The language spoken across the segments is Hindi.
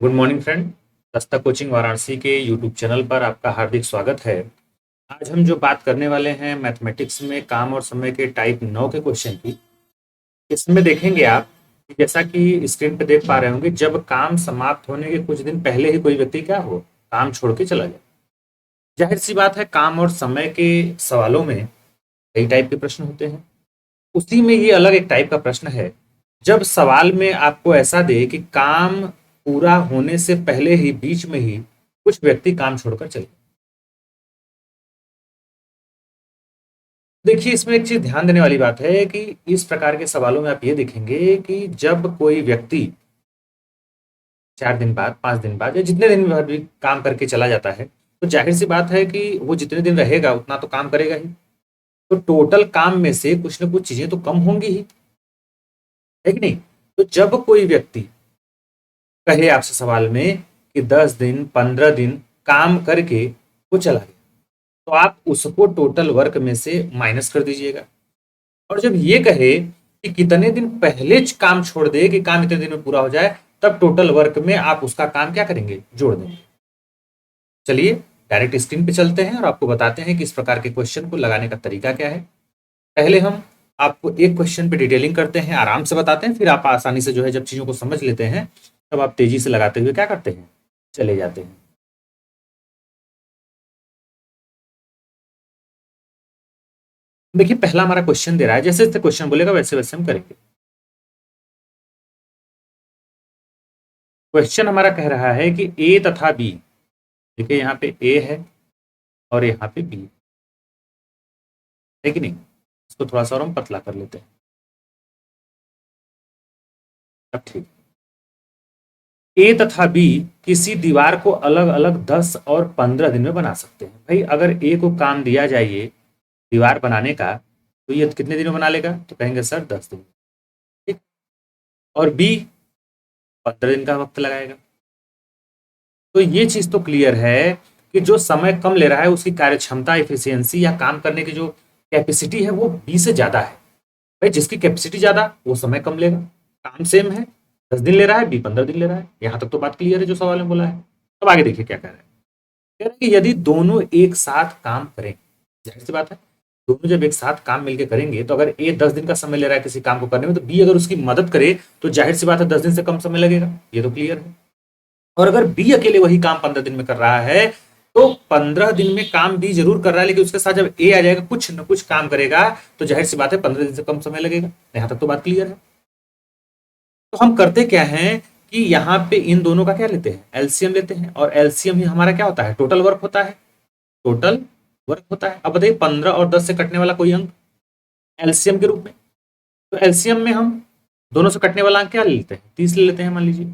Good morning friend. दस्ता कोचिंग वाराणसी के यूट्यूब चैनल पर आपका हार्दिक स्वागत है। आज हम जो बात करने वाले हैं मैथमेटिक्स में काम और समय के टाइप 9 के क्वेश्चन की। इसमें देखेंगे आप कि जैसा कि स्क्रीन पर देख पा रहे होंगे, जब काम समाप्त होने के कुछ दिन पहले ही कोई व्यक्ति क्या हो, काम छोड़ के चला जाए। जाहिर सी बात है, काम और समय के सवालों में कई टाइप के प्रश्न होते हैं। उसी में ये अलग एक टाइप का प्रश्न है, जब सवाल में आपको ऐसा दे कि काम पूरा होने से पहले ही बीच में ही कुछ व्यक्ति काम छोड़कर चले। देखिए, इसमें एक चीज ध्यान देने वाली बात है कि इस प्रकार के सवालों में आप ये देखेंगे कि जब कोई व्यक्ति 4 दिन बाद, 5 दिन बाद या जितने दिन बाद भी काम करके चला जाता है, तो जाहिर सी बात है कि वो जितने दिन रहेगा उतना तो काम करेगा ही। तो टोटल काम में से कुछ ना कुछ चीजें तो कम होंगी ही, है कि नहीं। तो जब कोई व्यक्ति कहे आपसे सवाल में कि 10 दिन 15 दिन काम करके वो चला गया, तो आप उसको टोटल वर्क में से माइनस कर दीजिएगा। और जब ये कहे कि कितने दिन पहले काम छोड़ दे कि काम इतने दिन में पूरा हो जाए, तब टोटल वर्क में आप उसका काम क्या करेंगे, जोड़ देंगे। चलिए डायरेक्ट स्क्रीन पे चलते हैं और आपको बताते हैं कि इस प्रकार के क्वेश्चन को लगाने का तरीका क्या है। पहले हम आपको एक क्वेश्चन पे डिटेलिंग करते हैं, आराम से बताते हैं, फिर आप आसानी से जो है जब चीजों को समझ लेते हैं, तब आप तेजी से लगाते हुए क्या करते हैं, चले जाते हैं। देखिए, पहला हमारा क्वेश्चन दे रहा है, जैसे जैसे क्वेश्चन बोलेगा वैसे वैसे हम करेंगे। क्वेश्चन हमारा कह रहा है कि ए तथा बी, देखिए यहाँ पे ए है और यहाँ पे बी है कि नहीं। इसको थोड़ा सा और हम पतला कर लेते हैं। अब ठीक, ए तथा बी किसी दीवार को अलग अलग 10 और 15 दिन में बना सकते हैं। भाई अगर ए को काम दिया जाए ये दीवार बनाने का, तो ये कितने दिन में बना लेगा, तो कहेंगे सर 10 दिन। ठीक। और बी 15 दिन का वक्त लगाएगा। तो ये चीज तो क्लियर है कि जो समय कम ले रहा है उसकी कार्य क्षमता, एफिशिएंसी या काम करने की जो कैपेसिटी है वो बी से ज्यादा है। भाई जिसकी कैपेसिटी ज्यादा वो समय कम लेगा। काम सेम है, 10 दिन ले रहा है, बी 15 दिन ले रहा है। यहां तक तो बात क्लियर है जो सवाल में बोला है। अब आगे देखिए क्या कह रहा है। कह रहा है कि यदि दोनों एक साथ काम करें, जाहिर सी बात है दोनों जब एक साथ काम मिलकर करेंगे, तो अगर ए 10 दिन का समय ले रहा है किसी काम को करने में, तो बी अगर उसकी मदद करे तो जाहिर सी बात है 10 दिन से कम समय लगेगा। ये तो क्लियर है। और अगर बी अकेले वही काम 15 दिन में कर रहा है, तो 15 दिन में काम बी जरूर कर रहा है, लेकिन उसके साथ जब ए आ जाएगा कुछ न कुछ काम करेगा, तो जाहिर सी बात है 15 दिन से कम समय लगेगा। यहां तक तो बात क्लियर है। तो हम करते क्या हैं कि यहाँ पे इन दोनों का क्या लेते हैं, एलसीएम लेते हैं। और एलसीएम ही हमारा क्या होता है, टोटल वर्क होता है। टोटल वर्क होता है। अब बताइए 15 और 10 से कटने वाला कोई अंक एलसीएम के रूप में, तो एलसीएम में हम दोनों से कटने वाला अंक क्या ले लेते हैं, 30 ले लेते हैं। मान लीजिए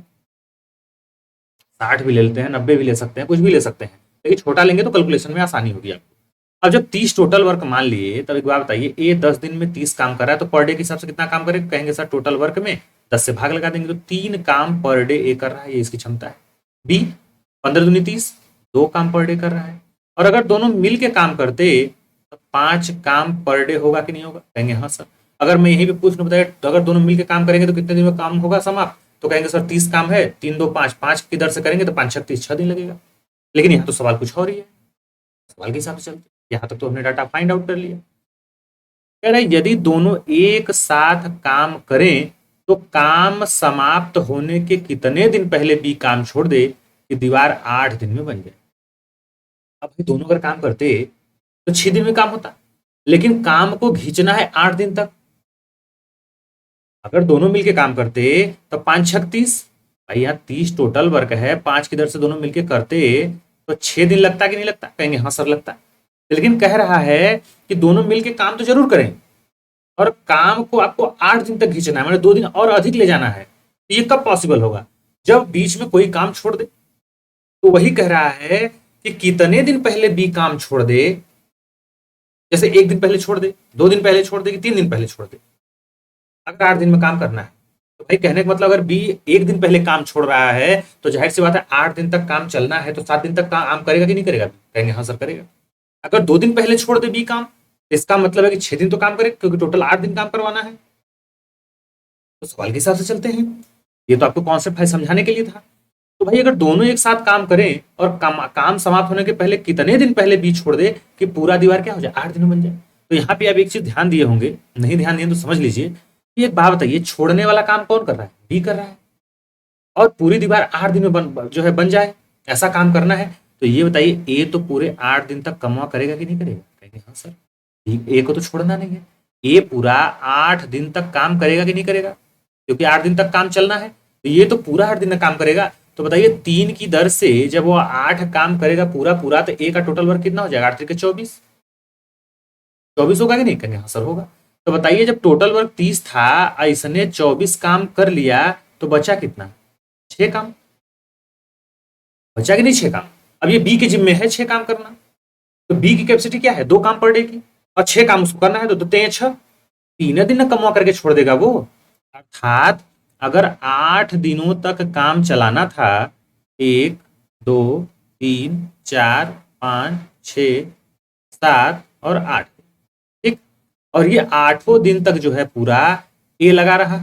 60 भी ले लेते हैं, 90 भी ले सकते हैं, कुछ भी ले सकते हैं, लेकिन छोटा लेंगे तो कैलकुलेशन में आसानी होगी आपको। अब जब 30 टोटल वर्क मान लिए, तब एक बात बताइए, ए 10 दिन में 30 काम कर रहा है, तो पर डे के हिसाब से कितना काम करेगा, कहेंगे सर टोटल वर्क में 10 से भाग लगा देंगे, तो 3 काम पर डे ए कर रहा है, ये इसकी क्षमता है। बी 15 दूनी 30, 2 काम पर डे कर रहा है। और अगर दोनों मिल के काम करते तो 5 काम पर डे होगा कि नहीं होगा, कहेंगे हाँ सर। अगर मैं यहीं पे पूछ बताया, तो अगर दोनों मिलकर काम करेंगे तो कितने दिन में काम होगा समाप्त, तो कहेंगे सर 30 काम है, 3 2 5, 5 की दर से करेंगे तो 5 6 30, 6 दिन लगेगा। लेकिन यहाँ तो सवाल कुछ और ही है, सवाल के हिसाब से चलते। यहाँ तक तो हमने डाटा फाइंड आउट कर लिया। कह रहे यदि दोनों एक साथ काम करें, तो काम समाप्त होने के कितने दिन पहले बी काम छोड़ दे कि दीवार 8 दिन में बन जाए। अब भाई दोनों अगर काम करते तो 6 दिन में काम होता, लेकिन काम को खींचना है 8 दिन तक। अगर दोनों मिलके काम करते तो 5 6 30, भाई यहाँ 30 टोटल वर्क है, 5 की दर से दोनों मिलके करते तो 6 दिन लगता कि नहीं लगता, कहेंगे हाँ सर लगता। लेकिन कह रहा है कि दोनों मिलके काम तो जरूर करें, और काम को आपको 8 दिन तक खींचना है, मतलब 2 दिन और अधिक ले जाना है। तो ये कब पॉसिबल होगा, जब बीच में कोई काम छोड़ दे। तो वही कह रहा है कि कितने दिन पहले बी काम छोड़ दे, जैसे 1 दिन पहले छोड़ दे, 2 दिन पहले छोड़ दे, कि 3 दिन पहले छोड़ दे, अगर 8 दिन में काम करना है। तो भाई कहने का मतलब, अगर बी 1 दिन पहले काम छोड़ रहा है, तो जाहिर सी बात है 8 दिन तक काम चलना है, तो 7 दिन तक काम करेगा कि नहीं करेगा, कहेंगे हाँ सर करेगा। अगर 2 दिन पहले छोड़ दे बी काम, तो इसका मतलब है कि 6 दिन तो काम करे, क्योंकि टोटल 8 दिन काम करवाना है। तो सवाल के हिसाब से चलते हैं, ये तो आपको कॉन्सेप्ट है समझाने के लिए था। तो भाई अगर दोनों एक साथ काम करें और काम समाप्त होने के पहले कितने दिन पहले बी छोड़ दे कि पूरा दीवार क्या हो जाए, 8 दिन में बन जाए। तो यहाँ पे आप एक चीज ध्यान दिए होंगे, नहीं ध्यान दिए तो समझ लीजिए। एक बात बताइए, छोड़ने वाला काम कौन कर रहा है, बी कर रहा है, और पूरी दीवार 8 दिन में जो है बन जाए, ऐसा काम करना है। तो ये बताइए, ए तो पूरे 8 दिन तक कमा करेगा कि नहीं करेगा, कहेंगे हाँ सर। ए को तो छोड़ना नहीं है, ए पूरा 8 दिन तक काम करेगा कि नहीं करेगा, क्योंकि 8 दिन तक काम चलना है, तो ये तो पूरा 8 दिन तक काम करेगा। तो बताइए 3 की दर से जब वो 8 काम करेगा पूरा पूरा, तो ए का टोटल वर्क कितना हो जाएगा, 8 के 24, 24 होगा कि नहीं, कहेंगे हाँ सर होगा। तो बताइए जब टोटल वर्क 30 था, ऐसने 24 काम कर लिया, तो बचा कितना, 6 काम बचा कि नहीं, 6 काम। अब ये बी के जिम्मे है 6 काम करना, तो बी की कैपेसिटी क्या है, 2 काम पर डे की, और 6 काम उसको करना है, तो दो 6, 3 दिन में कमवा करके छोड़ देगा वो। अर्थात अगर 8 दिनों तक काम चलाना था, 1, 2, 3, 4, 5, 6, 7 और 8, ठीक। और ये 8 दिन तक जो है पूरा ए लगा रहा,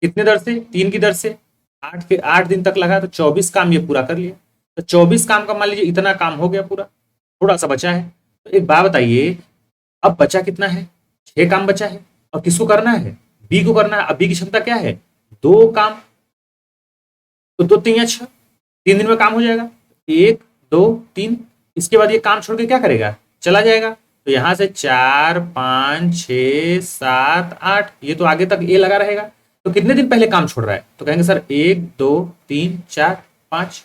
कितने दर से, 3 की दर से, 8 दिन तक लगा, तो 24 काम ये पूरा कर लिया। तो 24 काम का मान लीजिए इतना काम हो गया पूरा, थोड़ा सा बचा है। तो एक बात बताइए, अब बचा कितना है, 6 काम बचा है, और किसको करना है, बी को करना है। अब बी की क्षमता क्या है, 2 काम, तो 2 3 या 6, 3 दिन में काम हो जाएगा, 1 2 3। इसके बाद ये काम छोड़ के क्या करेगा, चला जाएगा। तो यहां से 4 5 6 7 8, ये तो आगे तक ए लगा रहेगा। तो कितने दिन पहले काम छोड़ रहा है, तो कहेंगे सर 1 2 3 4 5।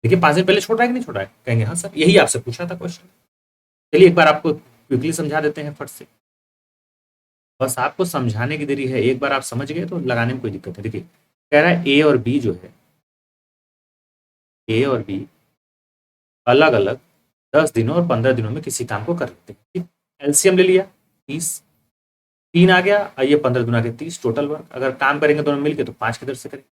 देखिए 5 दिन पहले छोड़ रहा है कि नहीं छोड़ रहा है, कहेंगे हाँ सर, यही आपसे पूछा था क्वेश्चन। चलिए एक बार आपको क्विकली समझा देते हैं फट से, बस आपको समझाने की देरी है। एक बार आप समझ गए तो लगाने में कोई दिक्कत है। देखिए कह रहा है ए और बी जो है, ए और बी अलग अलग 10 दिनों और 15 दिनों में किसी काम को कर लेते हैं, ठीक। एलसीएम ले लिया, 30, 3 आ गया, और ये 15 दूना के 30 टोटल वर्क। अगर काम करेंगे दोनों मिलके तो 5 की दर से करेंगे।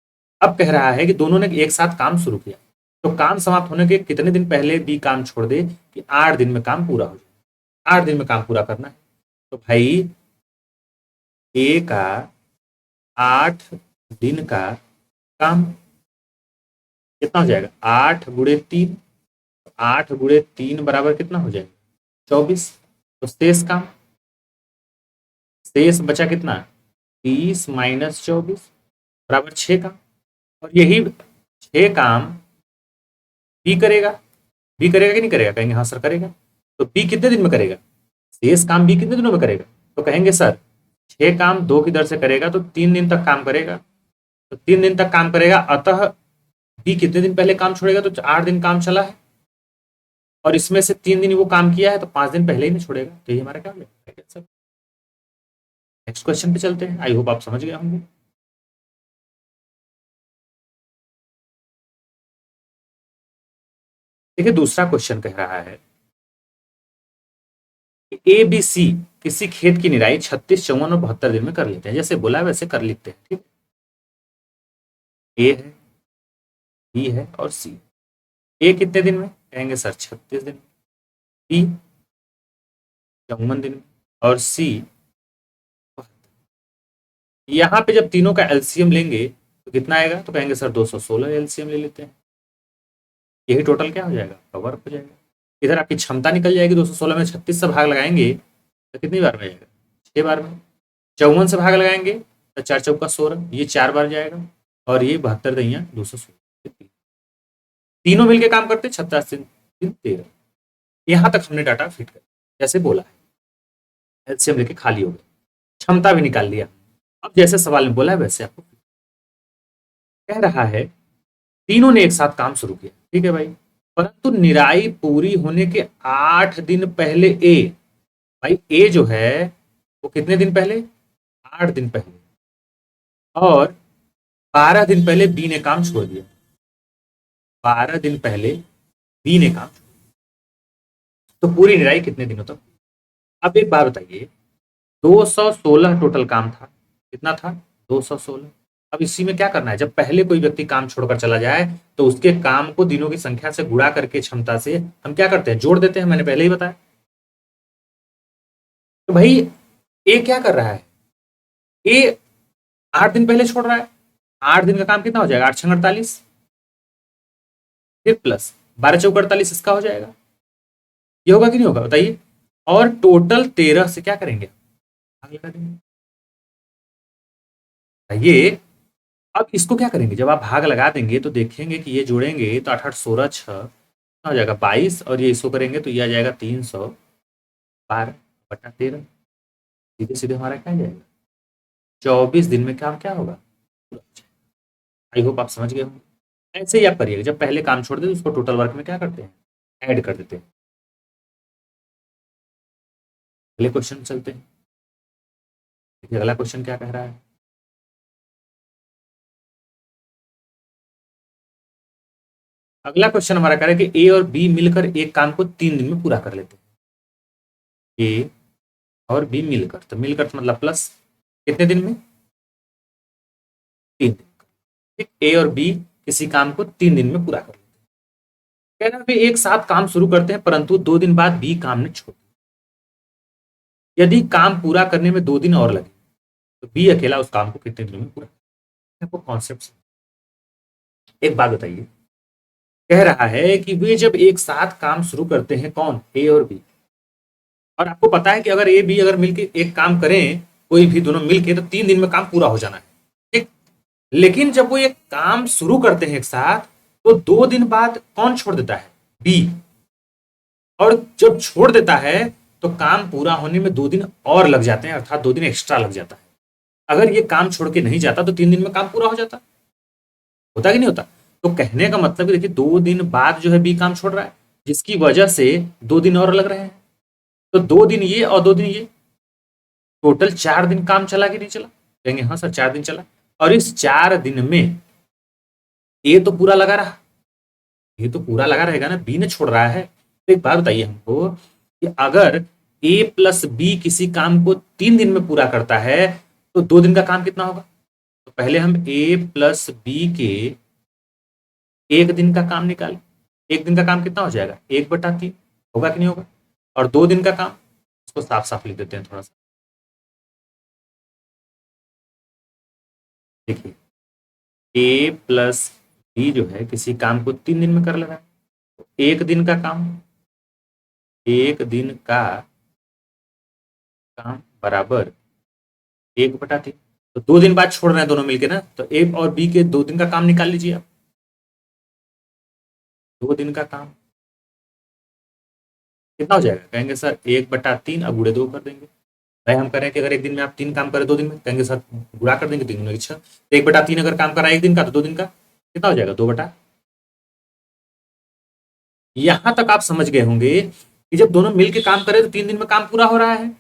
अब कह रहा है कि दोनों ने एक साथ काम शुरू किया, तो काम समाप्त होने के कितने दिन पहले बी काम छोड़ दे कि 8 दिन में काम पूरा हो जाए, 8 दिन में काम पूरा करना है। तो भाई ए का 8 दिन का काम कितना हो जाएगा, 8 × 3, 8 × 3 बराबर कितना हो जाएगा, 24। तो शेष काम, शेष बचा कितना, 30 - 24 बराबर 6 काम। और यही 6 काम बी करेगा, बी करेगा कि नहीं करेगा, कहेंगे हाँ सर करेगा। तो बी कितने दिन में करेगा, शेष काम बी कितने दिनों में करेगा, तो कहेंगे सर 6 काम 2 की दर से करेगा, तो 3 दिन तक काम करेगा। तो 3 दिन तक काम करेगा, अतः बी कितने दिन पहले काम छोड़ेगा, तो 8 दिन काम चला है, और इसमें से 3 दिन वो काम किया है, तो 5 दिन पहले ही नहीं छोड़ेगा। तो ये हमारा क्या हो गया सर। नेक्स्ट क्वेश्चन पे चलते हैं, आई होप आप समझ गए होंगे। देखिए दूसरा क्वेश्चन कह रहा है ए बी सी किसी खेत की निराई 36 54 और 72 दिन में कर लेते हैं, जैसे बोला है वैसे कर लेते हैं, ठीक। ए है, बी है और सी। ए कितने दिन में, कहेंगे सर 36 दिन, बी 54 दिन में, और सी। यहां पे जब तीनों का एलसीएम लेंगे तो कितना आएगा, तो कहेंगे सर 216 एलसीएम ले लेते हैं। यही टोटल क्या हो जाएगा, कवर हो जाएगा। इधर आपकी क्षमता निकल जाएगी, 216 में 36 से भाग लगाएंगे तो कितनी बार में जाएगा, 6 बार में। 54 से भाग लगाएंगे तो 4 चौका 16, ये 4 बार जाएगा, और ये 72 दहिया 216, तीनों मिलके काम करते 36 दिन 13। यहां तक हमने डाटा फिट कर जैसे बोला है, एलसीएम लेके खाली हो गए, क्षमता भी निकाल लिया। अब जैसे सवाल में बोला है वैसे आपको कह रहा है, तीनों ने एक साथ काम शुरू किया, ठीक है भाई, परंतु निराई पूरी होने के 8 दिन पहले ए, भाई ए जो है वो कितने दिन पहले, 8 दिन पहले, और 12 दिन पहले बी ने काम छोड़ दिया, 12 दिन पहले बी ने काम छोड़ दिया, तो पूरी निराई कितने दिनों तक। अब एक बात बताइए, 216 टोटल काम था, कितना था, 216। अब इसी में क्या करना है, जब पहले कोई व्यक्ति काम छोड़कर चला जाए तो उसके काम को दिनों की संख्या से गुणा करके क्षमता से हम क्या करते हैं, जोड़ देते हैं, मैंने पहले ही बताया। तो भाई ए क्या कर रहा है, ए 8 दिन पहले छोड़ रहा है, 8 दिन का काम कितना हो जाएगा, 8 × 48, फिर प्लस 12×4 = 48, इसका हो जाएगा। ये होगा कि नहीं होगा बताइए। और टोटल 13 से क्या करेंगे, भाग लगा देंगे। ये अब इसको क्या करेंगे, जब आप भाग लगा देंगे तो देखेंगे कि ये जोड़ेंगे तो 8 8 16 6 हो जाएगा 22, और ये इसको करेंगे तो ये आ जाएगा 312/13। सीधे सीधे हमारा क्या आ जाएगा, 24 दिन में काम क्या होगा। आई होप आप समझ गए होंगे। ऐसे ही आप करिएगा, जब पहले काम छोड़ देते उसको टोटल वर्क में क्या करते हैं, ऐड कर देते हैं। अगले क्वेश्चन चलते हैं। देखिए अगला क्वेश्चन क्या कह रहा है। अगला क्वेश्चन हमारा कह रहा है कि ए और बी मिलकर एक काम को 3 दिन में पूरा कर लेते हैं। ए और बी मिलकर, तो मिलकर तो मतलब प्लस, कितने दिन में, 3 दिन। ठीक, ए और बी किसी काम को 3 दिन में पूरा कर लेते हैं। कह रहा है एक साथ काम शुरू करते हैं परंतु 2 दिन बाद बी काम ने छोड़ दिया। यदि काम पूरा करने में 2 दिन और लगे तो बी अकेला उस काम को कितने दिनों में पूरा, आपको कॉन्सेप्ट। एक बात बताइए, कह रहा है कि वे जब एक साथ काम शुरू करते हैं, कौन, ए और बी, और आपको पता है कि अगर ए बी अगर मिलके एक काम करें, कोई भी दोनों मिलके, तो 3 दिन में काम पूरा हो जाना है। ठीक, लेकिन जब वो एक काम शुरू करते हैं एक साथ, तो 2 दिन बाद कौन छोड़ देता है, बी। और जब छोड़ देता है तो काम पूरा होने में 2 दिन और लग जाते हैं, अर्थात 2 दिन एक्स्ट्रा लग जाता है। अगर ये काम छोड़ के नहीं जाता तो 3 दिन में काम पूरा हो जाता, होता कि नहीं होता। तो कहने का मतलब देखिए 2 दिन बाद जो है बी काम छोड़ रहा है, जिसकी वजह से 2 दिन और लग रहे हैं। तो 2 दिन ये और 2 दिन ये, टोटल 4 दिन काम चला कि नहीं चला, कहेंगे हाँ सर 4 दिन चला। और इस 4 दिन में ए तो पूरा लगा रहा, ये तो पूरा लगा रहेगा ना, बी ने छोड़ रहा है। तो एक बात बताइए हमको कि अगर ए प्लस बी किसी काम को 3 दिन में पूरा करता है तो 2 दिन का काम कितना होगा। तो पहले हम ए प्लस बी के 1 दिन का काम निकालें। 1 दिन का काम कितना हो जाएगा, 1/3 होगा कि नहीं होगा। और 2 दिन का काम, इसको साफ साफ लिख देते हैं थोड़ा सा। देखिए ए प्लस बी जो है किसी काम को 3 दिन में कर ले रहा है, तो 1 दिन का काम, 1 दिन का काम बराबर 1/3। तो 2 दिन बाद छोड़ रहे हैं दोनों मिलके ना, तो ए और बी के 2 दिन का काम निकाल लीजिए आप। 2 दिन का काम कितना हो जाएगा, कहेंगे सर 1/3, अब गुड़े 2 कर देंगे। भाई हम करें कि अगर 1 दिन में आप 3 काम करें 2 दिन में, कहेंगे सर गुणा कर देंगे 3 गुना 6। तो 1/3 अगर काम करा 1 दिन का, तो 2 दिन का कितना हो जाएगा, 2/। यहां तक आप समझ गए होंगे कि जब दोनों मिलकर काम करें तो 3 दिन में काम पूरा हो रहा है।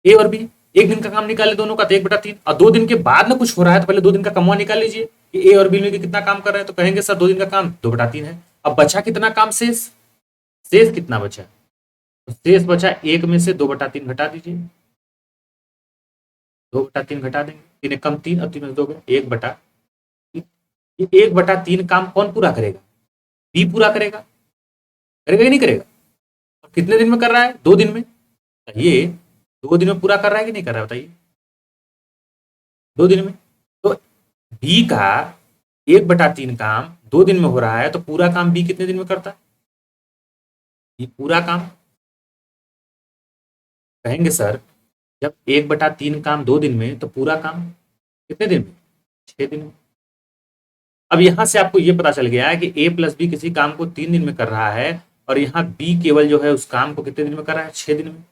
ए और बी 1 दिन का काम निकाले दोनों का, तो 1/3। और 2 दिन के बाद में कुछ हो रहा है तो पहले 2 दिन का कमवा निकाल लीजिए कि ए और बी मिलकर कितना काम कर रहे हैं। तो कहेंगे सर 2 दिन का काम 2/3 है। अब बचा कितना काम, शेष, शेष कितना बचा, तो शेष बचा 1 में से 2/3 घटा दीजिए। 2/3 घटा देंगे, 3 कम 3 और 3 में 2 गए, 1/3। ये 1/3 काम कौन पूरा करेगा, बी पूरा करेगा, करेगा कि नहीं करेगा। और कितने दिन में कर रहा है, 2 दिन में। ये 2 दिन में पूरा कर रहा है कि नहीं कर रहा है बताइए, 2 दिन में। तो बी का 1/3 काम 2 दिन में हो रहा है, तो पूरा काम बी कितने दिन में करता है, ये पूरा काम। कहेंगे सर जब 1/3 काम 2 दिन में, तो पूरा काम कितने दिन में, 6 दिन में। अब यहां से आपको यह पता चल गया है कि ए प्लस बी किसी काम को 3 दिन में कर रहा है, और यहाँ बी केवल जो है उस काम को कितने दिन में कर रहा है, 6 दिन में। तो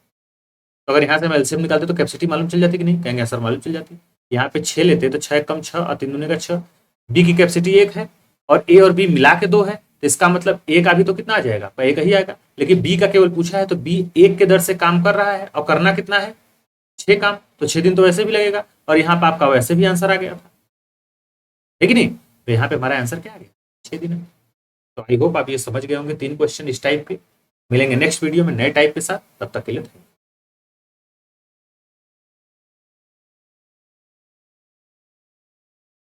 अगर यहाँ से हम एलसीएम निकालते तो कैपेसिटी मालूम चल जाती कि नहीं, कहेंगे सर मालूम चल जाती। यहाँ पे 6 लेते तो 6 कम 6 और 3 दूनी का 6। बी की कैपेसिटी 1 है और ए और बी मिला के 2 है, तो इसका मतलब ए का भी तो कितना आ जाएगा, एक ही आएगा। लेकिन बी का केवल पूछा है, तो बी 1 के दर से काम कर रहा है और करना कितना है, 6 काम, तो 6 दिन तो वैसे भी लगेगा। और यहाँ पे आपका वैसे भी आंसर आ गया था, है कि नहीं। तो यहाँ पे हमारा आंसर क्या आ गया, 6 दिन। तो आई होप आप ये समझ गए होंगे 3 क्वेश्चन इस टाइप के। मिलेंगे नेक्स्ट वीडियो में नए टाइप के साथ, तब तक के लिए